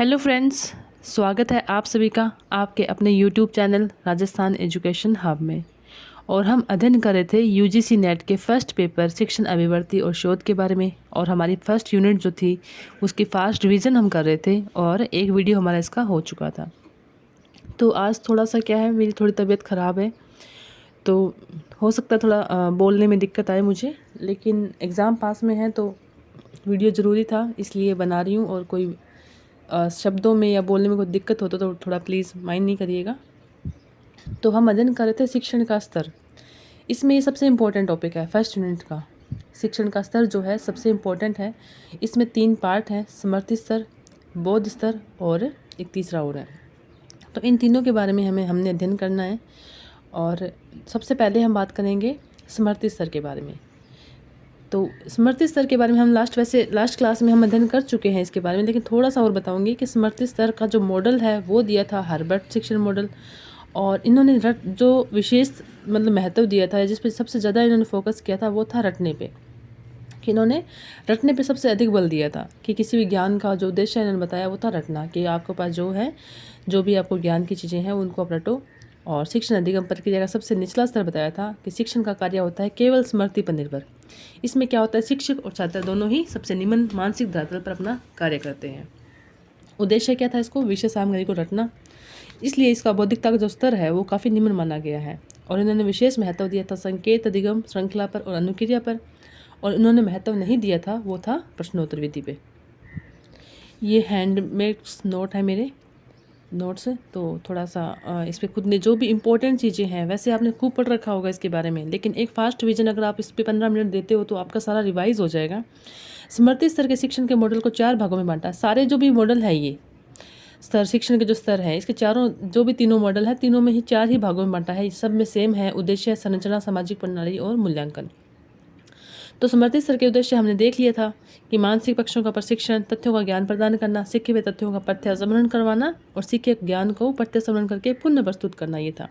Hello friends, स्वागत है आप सभी का आपके अपने YouTube channel Rajasthan education hub में। और हम अध्ययन कर रहे थे यूजीसी नेट के फर्स्ट पेपर शिक्षण अभिवृत्ति और शोध के बारे में। और हमारी फर्स्ट यूनिट जो थी उसकी फास्ट रिवीजन हम कर रहे थे और एक वीडियो हमारा इसका हो चुका था। तो आज थोड़ा सा क्या है, मेरी थोड़ी तबीयत ख़राब है तो हो सकता है थोड़ा बोलने में दिक्कत आए मुझे, लेकिन एग्ज़ाम पास में है तो वीडियो ज़रूरी था इसलिए बना रही हूँ। और कोई शब्दों में या बोलने में कोई दिक्कत हो तो थोड़ा प्लीज़ माइंड नहीं करिएगा। तो हम अध्ययन कर रहे थे शिक्षण का स्तर। इसमें ये सबसे इम्पोर्टेंट टॉपिक है फर्स्ट यूनिट का। शिक्षण का स्तर जो है सबसे इम्पोर्टेंट है। इसमें 3 पार्ट हैं, समर्थी स्तर, बोध स्तर और एक तीसरा और है। तो इन तीनों के बारे में हमने अध्ययन करना है। और सबसे पहले हम बात करेंगे समर्थी स्तर के बारे में। तो समर्थी स्तर के बारे में हम लास्ट क्लास में हम अध्ययन कर चुके हैं इसके बारे में, लेकिन थोड़ा सा और बताऊंगी कि समर्थी स्तर का जो मॉडल है वो दिया था हर्बर्ट शिक्षण मॉडल। और इन्होंने जो विशेष मतलब महत्व दिया था, जिस पे सबसे ज़्यादा इन्होंने फोकस किया था वो था रटने पे। कि इन्होंने रटने पे सबसे अधिक बल दिया था कि किसी भी ज्ञान का जो उद्देश्य है इन्होंने बताया वो था रटना, कि आपके पास जो है जो भी आपको ज्ञान की चीज़ें हैं उनको आप रटो। और शिक्षण अधिगम प्रक्रिया का सबसे निचला स्तर बताया था कि शिक्षण का कार्य होता है केवल स्मृति पर निर्भर। इसमें क्या होता है, शिक्षक और छात्र दोनों ही सबसे निम्न मानसिक धरातल पर अपना कार्य करते हैं। उद्देश्य क्या था, इसको विषय सामग्री को रटना, इसलिए इसका बौद्धिकता का जो स्तर है वो काफ़ी निम्न माना गया है। और इन्होंने विशेष महत्व दिया था संकेत अधिगम श्रृंखला पर और अनुक्रिया पर। और इन्होंने महत्व नहीं दिया था वो था प्रश्नोत्तर विधि पे। ये हैंडमेड नोट है मेरे नोट्स, तो थोड़ा सा इस पर खुद ने जो भी इम्पोर्टेंट चीज़ें हैं, वैसे आपने खूब पढ़ रखा होगा इसके बारे में, लेकिन एक फास्ट रिवीजन अगर आप इस पर 15 मिनट देते हो तो आपका सारा रिवाइज हो जाएगा। समर्थी स्तर के शिक्षण के मॉडल को 4 भागों में बांटा। सारे जो भी मॉडल है ये स्तर शिक्षण के जो स्तर है इसके चारों जो भी तीनों मॉडल है तीनों में ही 4 ही भागों में बांटा है। सब में सेम है, उद्देश्य, संरचना, सामाजिक प्रणाली और मूल्यांकन। तो समर्थी स्तर के उद्देश्य हमने देख लिया था कि मानसिक पक्षों का प्रशिक्षण, तथ्यों का ज्ञान प्रदान करना, सीखे हुए तथ्यों का पठ्य समरण करवाना और सीखे ज्ञान को पठ्य समरण करके पुनः प्रस्तुत करना, ये था।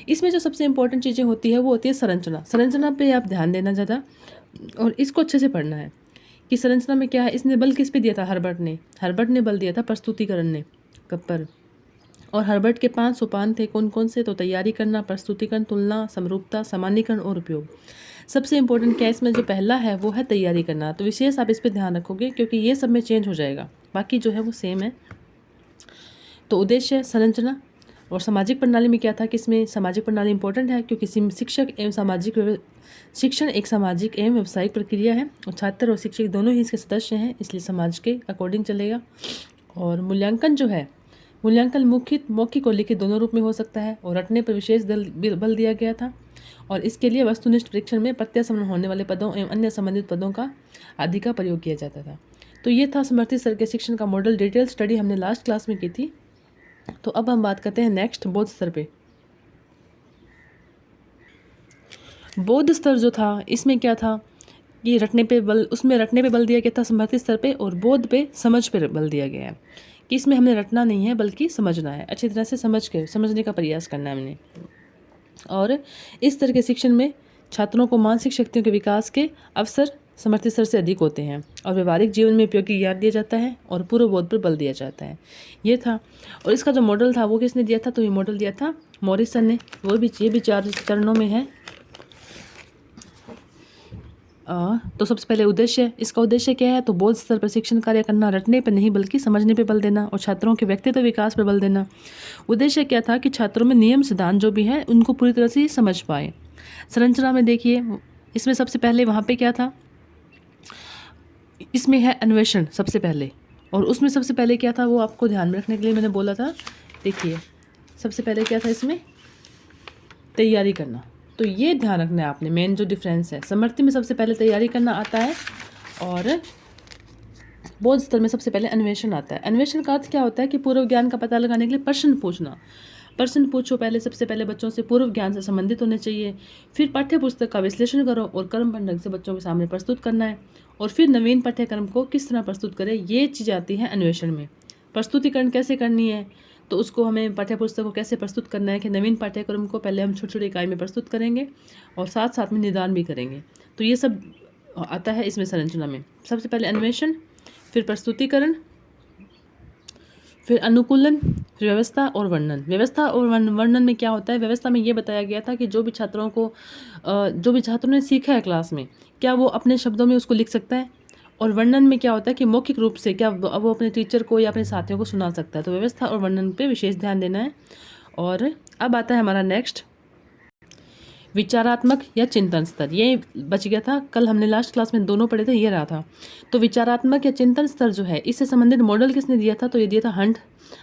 इसमें जो सबसे इंपॉर्टेंट चीज़ें होती है वो होती है संरचना। संरचना पे आप ध्यान देना ज़्यादा और इसको अच्छे से पढ़ना है कि संरचना में क्या है। इसने बल किस पे दिया था, हर्बर्ट ने बल दिया था प्रस्तुतिकरण ने पर। और हर्बर्ट के 5 सोपान थे, कौन कौन से, तो तैयारी करना, प्रस्तुतिकरण, तुलना, समरूपता, सामान्यीकरण और उपयोग। सबसे इंपॉर्टेंट क्या इसमें जो पहला है वो है तैयारी करना। तो विशेष आप इस पर ध्यान रखोगे क्योंकि ये सब में चेंज हो जाएगा, बाकी जो है वो सेम है। तो उद्देश्य, संरचना और सामाजिक प्रणाली में क्या था कि इसमें सामाजिक प्रणाली इंपॉर्टेंट है क्योंकि शिक्षण एक सामाजिक एवं व्यावसायिक प्रक्रिया है और छात्र और शिक्षक दोनों ही इसके सदस्य हैं, इसलिए समाज के अकॉर्डिंग चलेगा। और मूल्यांकन जो है, मूल्यांकन मौखिक और लिखित दोनों रूप में हो सकता है और रटने पर विशेष बल दिया गया था। और इसके लिए वस्तुनिष्ठ परीक्षण में प्रत्याशमन होने वाले पदों एवं अन्य संबंधित पदों का आदि का प्रयोग किया जाता था। तो ये था समर्थी स्तर के शिक्षण का मॉडल। डिटेल स्टडी हमने लास्ट क्लास में की थी। तो अब हम बात करते हैं नेक्स्ट बोध स्तर पे। बोध स्तर जो था इसमें क्या था कि रटने पे बल दिया गया था समर्थी स्तर पे, और बोध पे समझ पे बल दिया गया है कि इसमें हमने रटना नहीं है बल्कि समझना है, अच्छी तरह से समझने का प्रयास करना है हमने। और इस तरह के शिक्षण में छात्रों को मानसिक शक्तियों के विकास के अवसर समर्थी स्तर से अधिक होते हैं और व्यवहारिक जीवन में उपयोगी ज्ञान दिया जाता है और पूर्व बोध पर बल दिया जाता है, ये था। और इसका जो मॉडल था वो किसने दिया था, तो ये मॉडल दिया था मॉरिसन ने। ये भी 4 चरणों में है। तो सबसे पहले इसका उद्देश्य क्या है, तो बोध स्तर पर शिक्षण कार्य करना, रटने पर नहीं बल्कि समझने पर बल देना और छात्रों के व्यक्तित्व विकास पर बल देना। उद्देश्य क्या था कि छात्रों में नियम सिद्धांत जो भी है उनको पूरी तरह से समझ पाए। संरचना में देखिए, इसमें सबसे पहले वहाँ पे क्या था, इसमें है अन्वेषण सबसे पहले। और उसमें सबसे पहले क्या था वो आपको ध्यान में रखने के लिए मैंने बोला था। देखिए सबसे पहले क्या था, इसमें तैयारी करना। तो ये ध्यान रखना है आपने, मेन जो डिफरेंस है, समर्थी में सबसे पहले तैयारी करना आता है और बोध स्तर में सबसे पहले अन्वेषण आता है। अन्वेषण का अर्थ क्या होता है कि पूर्व ज्ञान का पता लगाने के लिए प्रश्न पूछना। प्रश्न पूछो पहले, सबसे पहले बच्चों से पूर्व ज्ञान से संबंधित होने चाहिए। फिर पाठ्य पुस्तक का विश्लेषण करो और क्रमबद्ध ढंग से बच्चों के सामने प्रस्तुत करना है। और फिर नवीन पाठ्यक्रम को किस तरह प्रस्तुत करें, ये चीज़ आती है अन्वेषण में। प्रस्तुतिकरण कैसे करनी है, तो उसको हमें पाठ्य पुस्तक को कैसे प्रस्तुत करना है कि नवीन पाठ्यक्रम को पहले हम छोटी छोटी इकाई में प्रस्तुत करेंगे और साथ साथ में निदान भी करेंगे। तो ये सब आता है इसमें संरचना में। सबसे पहले अन्वेषण, फिर प्रस्तुतिकरण, फिर अनुकूलन, फिर व्यवस्था और वर्णन। व्यवस्था और वर्णन में क्या होता है, व्यवस्था में ये बताया गया था कि जो भी छात्रों ने सीखा है क्लास में, क्या वो अपने शब्दों में उसको लिख सकता है। और वर्णन में क्या होता है कि मौखिक रूप से क्या वो अपने टीचर को या अपने साथियों को सुना सकता है। तो व्यवस्था और वर्णन पे विशेष ध्यान देना है। और अब आता है हमारा नेक्स्ट, विचारात्मक या चिंतन स्तर। ये बच गया था, कल हमने लास्ट क्लास में दोनों पढ़े थे, ये रहा था। तो विचारात्मक या चिंतन स्तर जो है, इससे संबंधित मॉडल किसने दिया था, तो ये दिया था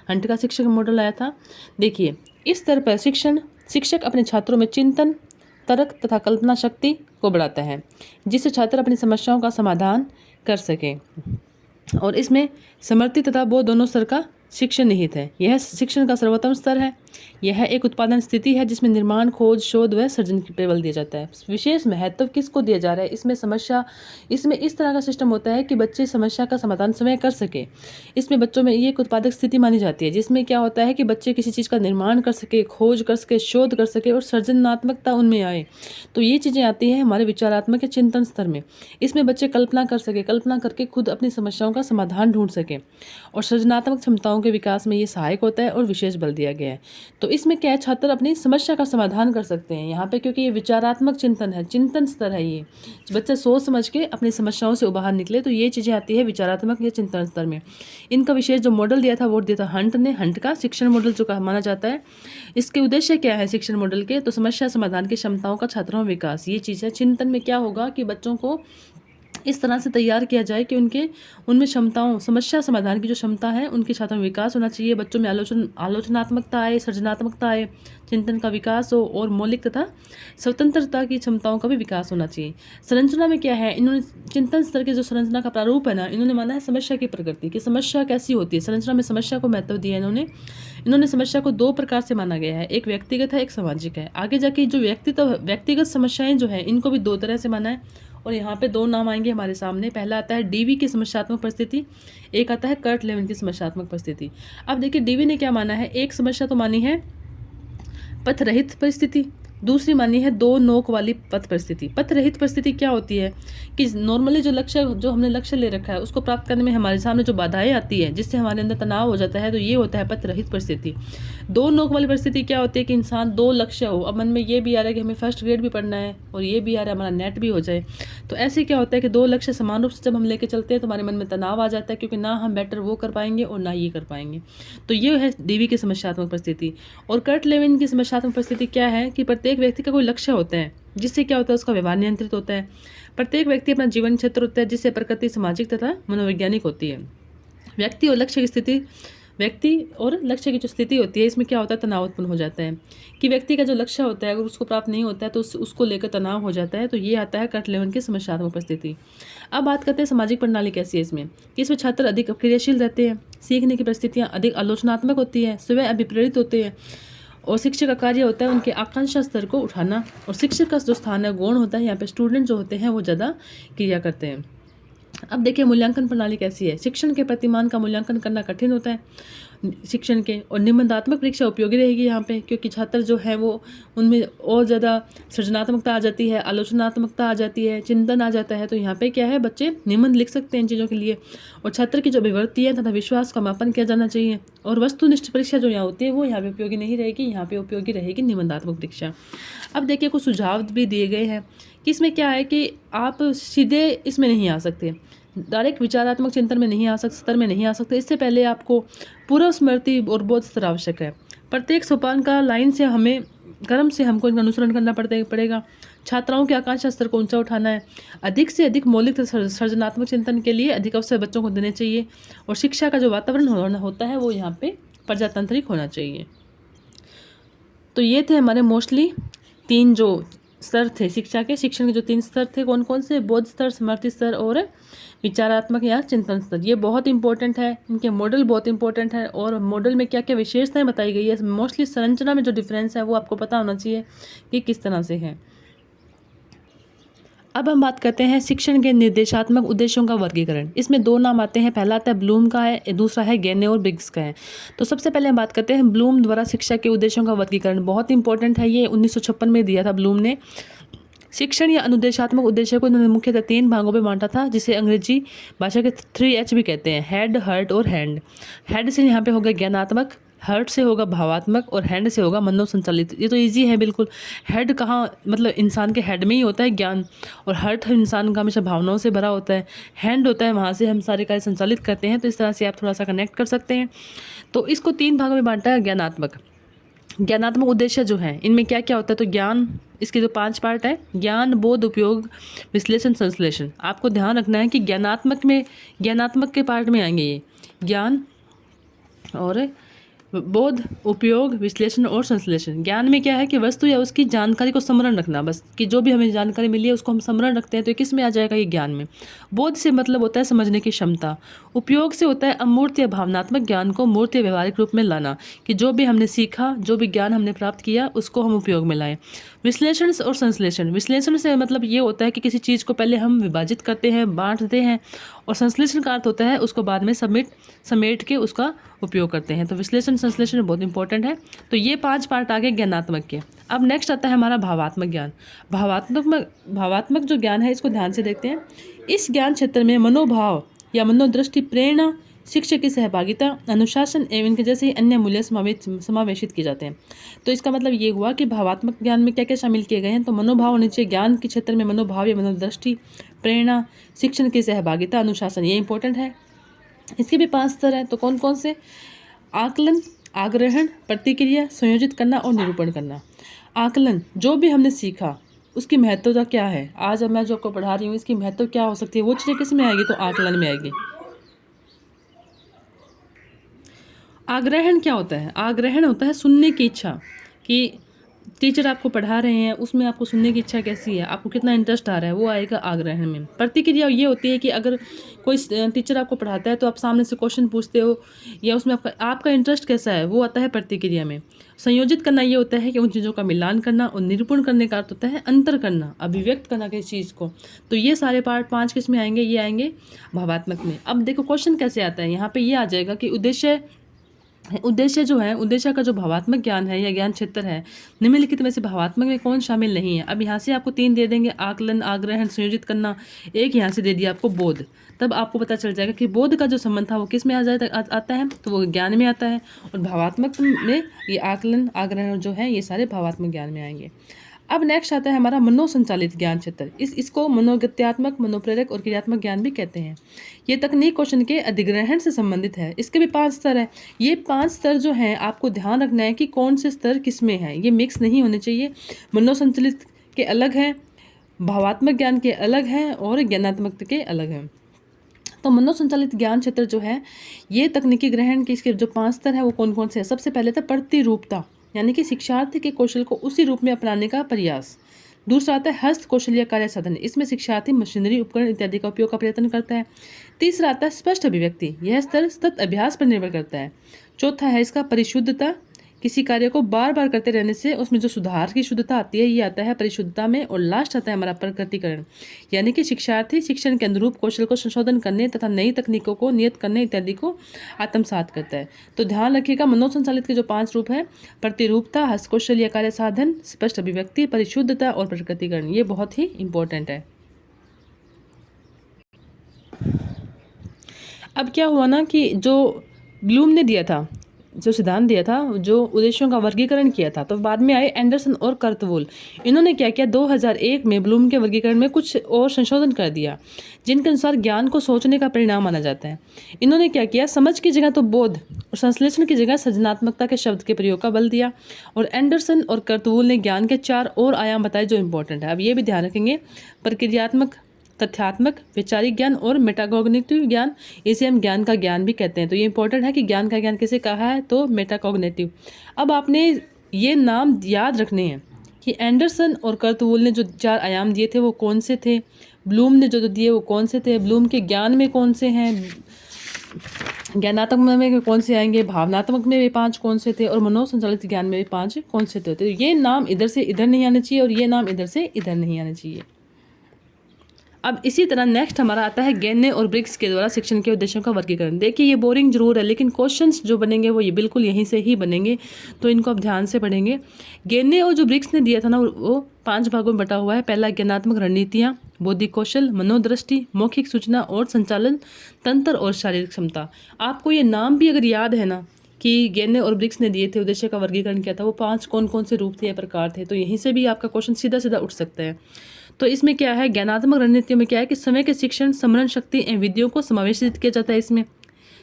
हंट का शिक्षक मॉडल आया था। देखिए, इस स्तर पर शिक्षक अपने छात्रों में चिंतन, तर्क तथा कल्पना शक्ति को बढ़ाता है, जिससे छात्र अपनी समस्याओं का समाधान कर सके। और इसमें समर्थी तथा बोध दोनों स्तर का शिक्षण निहित है। यह शिक्षण का सर्वोत्तम स्तर है। यह एक उत्पादन स्थिति है जिसमें निर्माण, खोज, शोध व सृजन पे बल दिया जाता है। विशेष महत्व किसको दिया जा रहा है, इसमें इस तरह का सिस्टम होता है कि बच्चे समस्या का समाधान स्वयं कर सके। इसमें बच्चों में ये एक उत्पादक स्थिति मानी जाती है, जिसमें क्या होता है कि बच्चे किसी चीज़ का निर्माण कर सके, खोज कर सके, शोध कर सके और सृजनात्मकता उनमें आए। तो ये चीज़ें आती हैं हमारे विचारात्मक या चिंतन स्तर में। इसमें बच्चे कल्पना कर सके, कल्पना करके खुद अपनी समस्याओं का समाधान ढूंढ सके। और सृजनात्मक क्षमताओं के विकास में ये सहायक होता है और विशेष बल दिया गया है। तो इसमें क्या है, छात्र अपनी समस्या का समाधान कर सकते हैं यहाँ पे, क्योंकि ये विचारात्मक चिंतन है, चिंतन स्तर है। ये बच्चा सोच समझ के अपनी समस्याओं से बाहर निकले, तो ये चीज़ें आती है विचारात्मक या चिंतन स्तर में। इनका विशेष जो मॉडल दिया था वो दिया था हंट का शिक्षण मॉडल, जो माना जाता है। इसके उद्देश्य क्या है शिक्षण मॉडल के, तो समस्या समाधान की क्षमताओं का छात्रों में विकास। ये चीज़ है। चिंतन में क्या होगा कि बच्चों को इस तरह से तैयार किया जाए कि उनमें क्षमताओं, समस्या समाधान की जो क्षमता है उनके छात्रों में विकास होना चाहिए। बच्चों में आलोचनात्मकता आए, सृजनात्मकता आए, चिंतन का विकास हो और मौलिक तथा स्वतंत्रता की क्षमताओं का भी विकास होना चाहिए। संरचना में क्या है, इन्होंने चिंतन स्तर के जो संरचना का प्रारूप है ना, इन्होंने माना है समस्या की प्रकृति की, समस्या कैसी होती है। संरचना में समस्या को महत्व दिया इन्होंने समस्या को दो प्रकार से माना गया है, एक व्यक्तिगत है, एक सामाजिक है। आगे जाके जो व्यक्तिगत समस्याएं जो है इनको भी दो तरह से माना है। और यहाँ पे दो नाम आएंगे हमारे सामने। पहला आता है डीवी की समस्यात्मक परिस्थिति, एक आता है कर्ट लेविन की समस्यात्मक परिस्थिति। अब देखिए, डीवी ने क्या माना है, एक समस्या तो मानी है पथ रहित परिस्थिति, दूसरी मानी है दो नोक वाली पथ परिस्थिति। पथ रहित परिस्थिति क्या होती है कि नॉर्मली जो हमने लक्ष्य ले रखा है उसको प्राप्त करने में हमारे सामने जो बाधाएं आती है, जिससे हमारे अंदर तनाव हो जाता है, तो ये होता है पथ रहित परिस्थिति। दो नोक वाली परिस्थिति क्या होती है कि इंसान दो लक्ष्य हो, अब मन में ये भी आ रहा है कि हमें फर्स्ट ग्रेड भी पढ़ना है और ये भी आ रहा है हमारा नेट भी हो जाए। तो ऐसे क्या होता है कि दो लक्ष्य समान रूप से जब हम लेके चलते हैं तो हमारे मन में तनाव आ जाता है, क्योंकि ना हम बेटर वो कर पाएंगे और ना ये कर पाएंगे। तो ये है डीवी की समस्यात्मक परिस्थिति। और कर्ट लेविन की समस्यात्मक परिस्थिति क्या है कि प्रत्येक व्यक्ति का कोई लक्ष्य होता है, जिससे क्या होता है उसका व्यवहार नियंत्रित होता है। प्रत्येक व्यक्ति अपना जीवन क्षेत्र होता है, जिससे प्रकृति सामाजिक तथा मनोवैज्ञानिक होती है। व्यक्ति और लक्ष्य की जो स्थिति होती है, इसमें क्या होता है, तनाव उत्पन्न हो जाता है कि व्यक्ति का जो लक्ष्य होता है अगर उसको प्राप्त नहीं होता है तो उसको लेकर तनाव हो जाता है। तो ये आता है कर्ट लेविन की समस्यात्मक परिस्थिति। अब बात करते हैं सामाजिक प्रणाली कैसी है इसमें, कि इसमें छात्र अधिक क्रियाशील रहते हैं, सीखने की परिस्थितियाँ अधिक आलोचनात्मक होती है, स्वयं अभिप्रेरित होते हैं। और शिक्षक का कार्य होता है उनके आकांक्षा स्तर को उठाना। और शिक्षक का जो स्थान है, गौण होता है, यहाँ पे स्टूडेंट जो होते हैं वो ज़्यादा क्रिया करते हैं। अब देखिए मूल्यांकन प्रणाली कैसी है। शिक्षण के प्रतिमान का मूल्यांकन करना कठिन होता है शिक्षण के, और निबंधात्मक परीक्षा उपयोगी रहेगी यहाँ पे, क्योंकि छात्र जो है वो उनमें और ज़्यादा सृजनात्मकता आ जाती है, आलोचनात्मकता आ जाती है, चिंतन आ जाता है। तो यहाँ पे क्या है, बच्चे निबंध लिख सकते हैं इन चीज़ों के लिए। और छात्र की जो अभिवृत्ति है तथा विश्वास का मापन किया जाना चाहिए। और वस्तुनिष्ठ परीक्षा जो यहाँ होती है वो यहाँ पे उपयोगी नहीं रहेगी, यहाँ पे उपयोगी रहेगी निबंधात्मक परीक्षा। अब देखिए कुछ सुझाव भी दिए गए हैं कि इसमें क्या है कि आप सीधे इसमें नहीं आ सकते, डायरेक्ट विचारात्मक चिंतन में नहीं आ सकते, स्तर में नहीं आ सकते। इससे पहले आपको पूर्व स्मृति और बोध स्तर आवश्यक है। प्रत्येक सोपान का लाइन से हमें क्रम से हमको इनका अनुसरण करना पड़ेगा। छात्राओं के आकांक्षा स्तर को ऊंचा उठाना है। अधिक से अधिक मौलिक सृजनात्मक चिंतन के लिए अधिक अवसर बच्चों को देने चाहिए। और शिक्षा का जो वातावरण होता है वो यहाँ पे प्रजातांत्रिक होना चाहिए। तो ये थे हमारे मोस्टली 3 जो स्तर थे शिक्षा के, शिक्षण के जो 3 स्तर थे, कौन कौन से, बोध स्तर, स्मृति स्तर और विचारात्मक या चिंतन स्तर। ये बहुत इंपॉर्टेंट है, इनके मॉडल बहुत इंपॉर्टेंट है। और मॉडल में क्या क्या विशेषताएं बताई गई है, मोस्टली संरचना में जो डिफरेंस है वो आपको पता होना चाहिए कि किस तरह से है। अब हम बात करते हैं शिक्षण के निर्देशात्मक उद्देश्यों का वर्गीकरण। इसमें 2 नाम आते हैं, पहला आता है ब्लूम का है, दूसरा है गैने और बिग्स का है। तो सबसे पहले हम बात करते हैं ब्लूम द्वारा शिक्षा के उद्देश्यों का वर्गीकरण। बहुत इंपॉर्टेंट है ये, 1956 में दिया था ब्लूम ने। शिक्षण या अनुदेशात्मक उद्देश्य को इन्होंने मुख्यतः 3 भागों में बांटा था, जिसे अंग्रेजी भाषा के 3H भी कहते हैं, हेड, हर्ट और हैंड। हेड से यहाँ पे होगा ज्ञानात्मक, हर्ट से होगा भावात्मक और हैंड से होगा मनोसंचालित। ये तो इजी है बिल्कुल। हेड कहाँ, मतलब इंसान के हेड में ही होता है ज्ञान, और हर्ट इंसान का हमेशा भावनाओं से भरा होता है। हैंड होता है वहाँ से हम सारे कार्य संचालित करते हैं। तो इस तरह से आप थोड़ा सा कनेक्ट कर सकते हैं। तो इसको 3 भागों में बांटा है। ज्ञानात्मक उद्देश्य जो है, इनमें क्या क्या होता है, तो ज्ञान, इसके जो 5 पार्ट है, ज्ञान, बोध, उपयोग, विश्लेषण, संश्लेषण। आपको ध्यान रखना है कि ज्ञानात्मक के पार्ट में आएंगे ये ज्ञान और बोध, उपयोग, विश्लेषण और संश्लेषण। ज्ञान में क्या है कि वस्तु या उसकी जानकारी को स्मरण रखना, बस कि जो भी हमें जानकारी मिली है उसको हम स्मरण रखते हैं, तो किस में आ जाएगा, ये ज्ञान में। बोध से मतलब होता है समझने की क्षमता। उपयोग से होता है अमूर्त या भावनात्मक ज्ञान को मूर्त या व्यवहारिक रूप में लाना, कि जो भी हमने सीखा, जो भी ज्ञान हमने प्राप्त किया, उसको हम उपयोग में लाएं। विश्लेषण और संश्लेषण, विश्लेषण से मतलब ये होता है कि किसी चीज़ को पहले हम विभाजित करते हैं, बांटते हैं, और संश्लेषण का अर्थ होता है उसको बाद में समेट के उसका उपयोग करते हैं। तो विश्लेषण संश्लेषण बहुत इंपॉर्टेंट है। तो ये 5 पार्ट आ गए ज्ञानात्मक के। अब नेक्स्ट आता है हमारा भावात्मक ज्ञान। भावात्मक जो ज्ञान है, इसको ध्यान से देखते हैं। इस ज्ञान क्षेत्र में मनोभाव या मनोदृष्टि, प्रेरणा, शिक्षक की सहभागिता, अनुशासन एवं इनके जैसे अन्य मूल्य समावेशित किए जाते हैं। तो इसका मतलब ये हुआ कि भावात्मक ज्ञान में क्या क्या शामिल किए गए हैं। तो मनोभाव होने चाहिए ज्ञान के क्षेत्र में, मनोभाव या मनोदृष्टि, प्रेरणा, शिक्षण की सहभागिता, अनुशासन, ये इंपॉर्टेंट है। इसके भी 5 स्तर हैं। तो कौन कौन से, आकलन, आग्रहण, प्रतिक्रिया, संयोजित करना और निरूपण करना। आकलन, जो भी हमने सीखा उसकी महत्वता क्या है, आज अब मैं जो आपको पढ़ा रही हूँ इसकी महत्व क्या हो सकती है, वो चीज़ें किस में आएगी, तो आकलन में आएगी। आग्रहण क्या होता है, आग्रहण होता है सुनने की इच्छा, कि टीचर आपको पढ़ा रहे हैं उसमें आपको सुनने की इच्छा कैसी है, आपको कितना इंटरेस्ट आ रहा है, वो आएगा आग्रहण में। प्रतिक्रिया ये होती है कि अगर कोई टीचर आपको पढ़ाता है तो आप सामने से क्वेश्चन पूछते हो, या उसमें आपका इंटरेस्ट कैसा है, वो आता है प्रतिक्रिया में। संयोजित करना ये होता है कि उन चीज़ों का मिलान करना, और निरूपण करने का अर्थ होता है अंतर करना, अभिव्यक्त करना किसी चीज़ को। तो ये सारे पार्ट 5 किस में आएंगे, ये आएंगे भावात्मक में। अब देखो क्वेश्चन कैसे आता है, यहाँ पे ये आ जाएगा कि उद्देश्य जो है, उद्देश्य का जो भावात्मक ज्ञान है या ज्ञान क्षेत्र है, निम्नलिखित में से भावात्मक में कौन शामिल नहीं है। अब यहाँ से आपको 3 दे देंगे, आकलन, आग्रहण, संयोजित करना। एक यहाँ से दे दिया आपको बोध। तब आपको पता चल जाएगा कि बोध का जो संबंध था वो किस में आता है, तो वो ज्ञान में आता है। और भावात्मक में ये आकलन, आग्रहण जो है, ये सारे भावात्मक ज्ञान में आएंगे। अब नेक्स्ट आता है हमारा मनोसंचालित ज्ञान क्षेत्र। इसको मनोगत्यात्मक, मनोप्रेरक और क्रियात्मक ज्ञान भी कहते हैं। ये तकनीक क्वेश्चन के अधिग्रहण से संबंधित है। इसके भी 5 स्तर है। ये 5 स्तर जो हैं, आपको ध्यान रखना है कि कौन से स्तर किस में है, ये मिक्स नहीं होने चाहिए। मनोसंचालित के अलग हैं, भावात्मक ज्ञान के अलग हैं, और ज्ञानात्मक के अलग हैं। तो मनोसंचालित ज्ञान क्षेत्र जो है, ये तकनीकी ग्रहण के इसके जो 5 स्तर है वो कौन कौन से हैं। सबसे पहले था प्रतिरूपता, यानी कि शिक्षार्थी के कौशल को उसी रूप में अपनाने का प्रयास। दूसरा आता है हस्त कौशल या कार्य साधन, इसमें शिक्षार्थी मशीनरी, उपकरण इत्यादि का उपयोग का प्रयत्न करता है। तीसरा आता है स्पष्ट अभिव्यक्ति, यह स्तर सतत अभ्यास पर निर्भर करता है। चौथा है इसका परिशुद्धता, किसी कार्य को बार बार करते रहने से उसमें जो सुधार की शुद्धता आती है, ये आता है परिशुद्धता में। और लास्ट आता है हमारा प्रकटीकरण, यानी कि शिक्षार्थी शिक्षण के अनुरूप कौशल को संशोधन करने तथा नई तकनीकों को नियत करने इत्यादि को आत्मसात करता है। तो ध्यान रखिएगा, मनोसंचालित के जो 5 रूप है, प्रतिरूपता, हस्तकौशल या कार्य साधन, स्पष्ट अभिव्यक्ति, परिशुद्धता और प्रकटीकरण, ये बहुत ही इंपॉर्टेंट है। अब क्या हुआ ना कि जो ब्लूम ने दिया था, जो सिद्धांत दिया था, जो उद्देश्यों का वर्गीकरण किया था, तो बाद में आए एंडरसन और कर्तवुल। इन्होंने क्या किया, 2001 में ब्लूम के वर्गीकरण में कुछ और संशोधन कर दिया, जिनके अनुसार ज्ञान को सोचने का परिणाम माना जाता है। इन्होंने क्या किया, समझ की जगह तो बोध और संश्लेषण की जगह सृजनात्मकता के शब्द के प्रयोग का बल दिया। और एंडरसन और कर्तवुल ने ज्ञान के 4 और आयाम बताए जो इंपॉर्टेंट है। अब ये भी ध्यान रखेंगे, प्रक्रियात्मक, तथ्यात्मक, वैचारिक ज्ञान और मेटाकॉग्निटिव ज्ञान, इसे हम ज्ञान का ज्ञान भी कहते हैं। तो ये इंपॉर्टेंट है कि ज्ञान का ज्ञान किसे कहा है, तो मेटाकॉग्निटिव। अब आपने ये नाम याद रखने हैं कि एंडरसन और कर्तवुल ने जो 4 आयाम दिए थे वो कौन से थे, ब्लूम ने जो दिए वो कौन से थे, ब्लूम के ज्ञान में कौन से हैं, ज्ञानात्मक में कौन से आएंगे, भावनात्मक में भी 5 कौन से थे, और मनोसंचालित ज्ञान में भी 5 कौन से थे। तो ये नाम इधर से इधर नहीं आने चाहिए, और ये नाम इधर से इधर नहीं आने चाहिए। अब इसी तरह नेक्स्ट हमारा आता है गेने और ब्रिक्स के द्वारा शिक्षण के उद्देश्यों का वर्गीकरण। देखिए ये बोरिंग जरूर है, लेकिन क्वेश्चंस जो बनेंगे वो ये बिल्कुल यहीं से ही बनेंगे, तो इनको आप ध्यान से पढ़ेंगे। गेने और जो ब्रिक्स ने दिया था ना, वो 5 भागों में बटा हुआ है। पहला ज्ञानात्मक रणनीतियाँ, बौद्धिक कौशल, मनोदृष्टि, मौखिक सूचना और संचालन तंत्र और शारीरिक क्षमता। आपको ये नाम भी अगर याद है ना कि गेने और ब्रिक्स ने दिए थे, उद्देश्य का वर्गीकरण किया था, वो 5 कौन कौन से रूप थे या प्रकार थे, तो यहीं से भी आपका क्वेश्चन सीधा सीधा उठ सकता है। तो इसमें क्या है, ज्ञानात्मक रणनीतियों में क्या है कि समय के शिक्षण, स्मरण शक्ति एवं विधियों को समावेशित किया जाता है इसमें,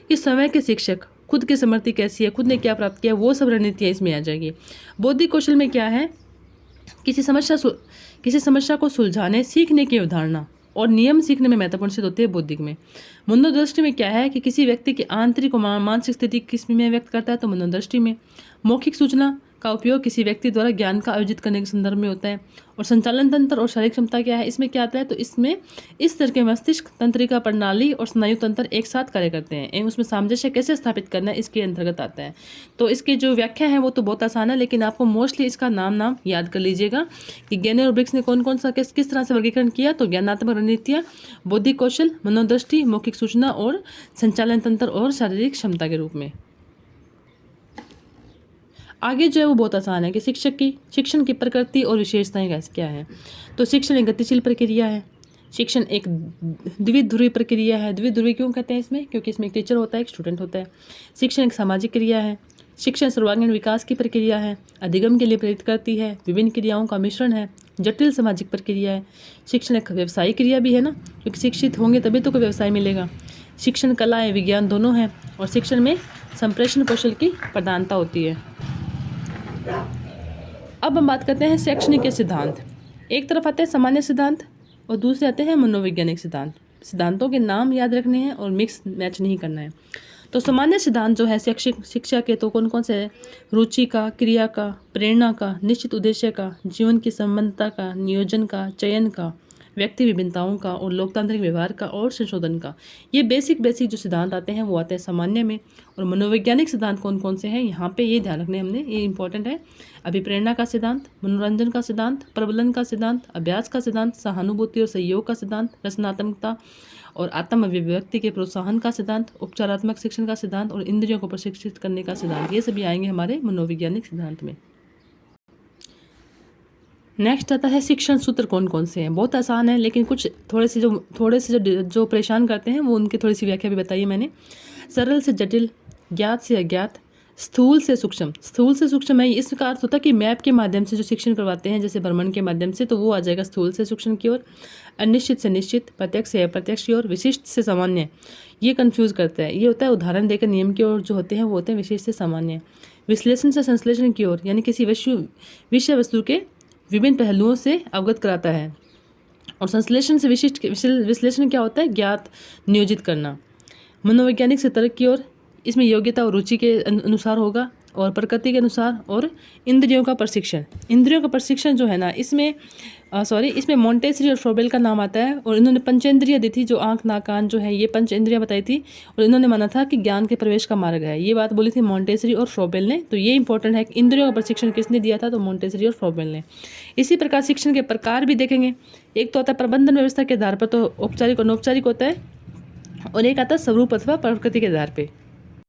कि समय के शिक्षक खुद की समृद्धि कैसी है, खुद ने क्या प्राप्त किया, वो सब रणनीतियाँ इसमें आ जाएगी। बौद्धिक कौशल में क्या है, किसी समस्या को सुलझाने, सीखने की अवधारणा और नियम सीखने में महत्वपूर्ण सिद्ध होते हैं बौद्धिक में। मनोदृष्टि में क्या है कि किसी व्यक्ति की आंतरिक और मानसिक स्थिति किस में व्यक्त करता है, तो मनोदृष्टि में। मौखिक सूचना का उपयोग किसी व्यक्ति द्वारा ज्ञान का आयोजित करने के संदर्भ में होता है। और संचालन तंत्र और शारीरिक क्षमता क्या है, इसमें क्या आता है, तो इसमें इस तरह के मस्तिष्क, तंत्रिका प्रणाली और स्नायु तंत्र एक साथ कार्य करते हैं एवं उसमें सामंजस्य कैसे स्थापित करना है, इसके अंतर्गत आता है। तो इसकी जो व्याख्या है वो तो बहुत आसान है, लेकिन आपको मोस्टली इसका नाम याद कर लीजिएगा कि गेने और ब्रिक्स ने कौन कौन सा किस तरह से वर्गीकरण किया। तो ज्ञानात्मक रणनीतियाँ, बौद्धिक कौशल, मनोदृष्टि, मौखिक सूचना और संचालन तंत्र और शारीरिक क्षमता के रूप में। आगे जो है वो बहुत आसान है कि शिक्षण की प्रकृति और विशेषताएं क्या है। तो शिक्षण एक गतिशील प्रक्रिया है। शिक्षण एक द्विध्रुवी प्रक्रिया है। द्विध्रुवी क्यों कहते हैं इसमें, क्योंकि इसमें एक टीचर होता है, एक स्टूडेंट होता है। शिक्षण एक सामाजिक क्रिया है। शिक्षण सर्वांगीण विकास की प्रक्रिया है, अधिगम के लिए प्रेरित करती है, विभिन्न क्रियाओं का मिश्रण है, जटिल सामाजिक प्रक्रिया है। शिक्षण एक व्यवसायिक क्रिया भी है ना, क्योंकि शिक्षित होंगे तभी तो कोई व्यवसाय मिलेगा। शिक्षण कला एवं विज्ञान दोनों है, और शिक्षण में संप्रेषण कौशल की प्रधानता होती है। अब हम बात करते हैं शैक्षणिक के सिद्धांत। एक तरफ आते हैं सामान्य सिद्धांत और दूसरे आते हैं मनोवैज्ञानिक सिद्धांत। सिद्धांतों के नाम याद रखने हैं और मिक्स मैच नहीं करना है। तो सामान्य सिद्धांत जो है शिक्षा के, तो कौन कौन से है, रुचि का, क्रिया का, प्रेरणा का, निश्चित उद्देश्य का, जीवन की संबंधता का, नियोजन का, चयन का, व्यक्ति विभिन्नताओं का और लोकतांत्रिक व्यवहार का और संशोधन का। ये बेसिक जो सिद्धांत आते हैं वो आते हैं सामान्य में। और मनोवैज्ञानिक सिद्धांत कौन कौन से हैं, यहाँ पे ये ध्यान रखने हमने, ये इंपॉर्टेंट है। अभिप्रेरणा का सिद्धांत, मनोरंजन का सिद्धांत, प्रबलन का सिद्धांत, अभ्यास का सिद्धांत, सहानुभूति और सहयोग का सिद्धांत, रचनात्मकता और आत्म अभिव्यक्ति के प्रोत्साहन का सिद्धांत, उपचारात्मक शिक्षण का सिद्धांत और इंद्रियों को प्रशिक्षित करने का सिद्धांत। ये सभी आएंगे हमारे मनोवैज्ञानिक सिद्धांत में। नेक्स्ट आता है शिक्षण सूत्र कौन कौन से हैं। बहुत आसान है, लेकिन कुछ थोड़े से जो परेशान करते हैं वो उनकी थोड़ी सी व्याख्या भी बताइए मैंने। सरल से जटिल, ज्ञात से अज्ञात, स्थूल से सूक्ष्म। स्थूल से सूक्ष्म है, इसका अर्थ होता है कि मैप के माध्यम से जो शिक्षण करवाते हैं, जैसे भ्रमण के माध्यम से, तो वो आ जाएगा स्थूल से सूक्ष्म की ओर। अनिश्चित से निश्चित, प्रत्यक्ष से अप्रत्यक्ष की ओर, विशिष्ट से सामान्य, ये कंफ्यूज करता है। ये होता है उदाहरण देकर नियम की ओर जो होते हैं वो होते हैं विशिष्ट से सामान्य। विश्लेषण से संश्लेषण की ओर, यानी किसी विषय वस्तु के विभिन्न पहलुओं से अवगत कराता है। और संश्लेषण से विश्लेषण क्या होता है, ज्ञात, नियोजित करना। मनोवैज्ञानिक से तर्क की ओर, इसमें योग्यता और रुचि के अनुसार होगा और प्रकृति के अनुसार। और इंद्रियों का प्रशिक्षण, इंद्रियों का प्रशिक्षण जो है ना, इसमें मोंटेसरी और फ्रोबेल का नाम आता है। और इन्होंने पंचेंद्रिय दी थी, जो आंख, नाक, कान जो है, ये पंच इंद्रियाँ बताई थी। और इन्होंने माना था कि ज्ञान के प्रवेश का मार्ग है, ये बात बोली थी मोंटेसरी और फ्रोबेल ने। तो ये इंपॉर्टेंट है कि इंद्रियों का प्रशिक्षण किसने दिया था, तो मोंटेसरी और फ्रोबेल ने। इसी प्रकार शिक्षण के प्रकार भी देखेंगे। एक तो आता है प्रबंधन व्यवस्था के आधार पर, तो औपचारिक और अनौपचारिक होता है। और एक आता है स्वरूप अथवा प्रकृति के आधार पर।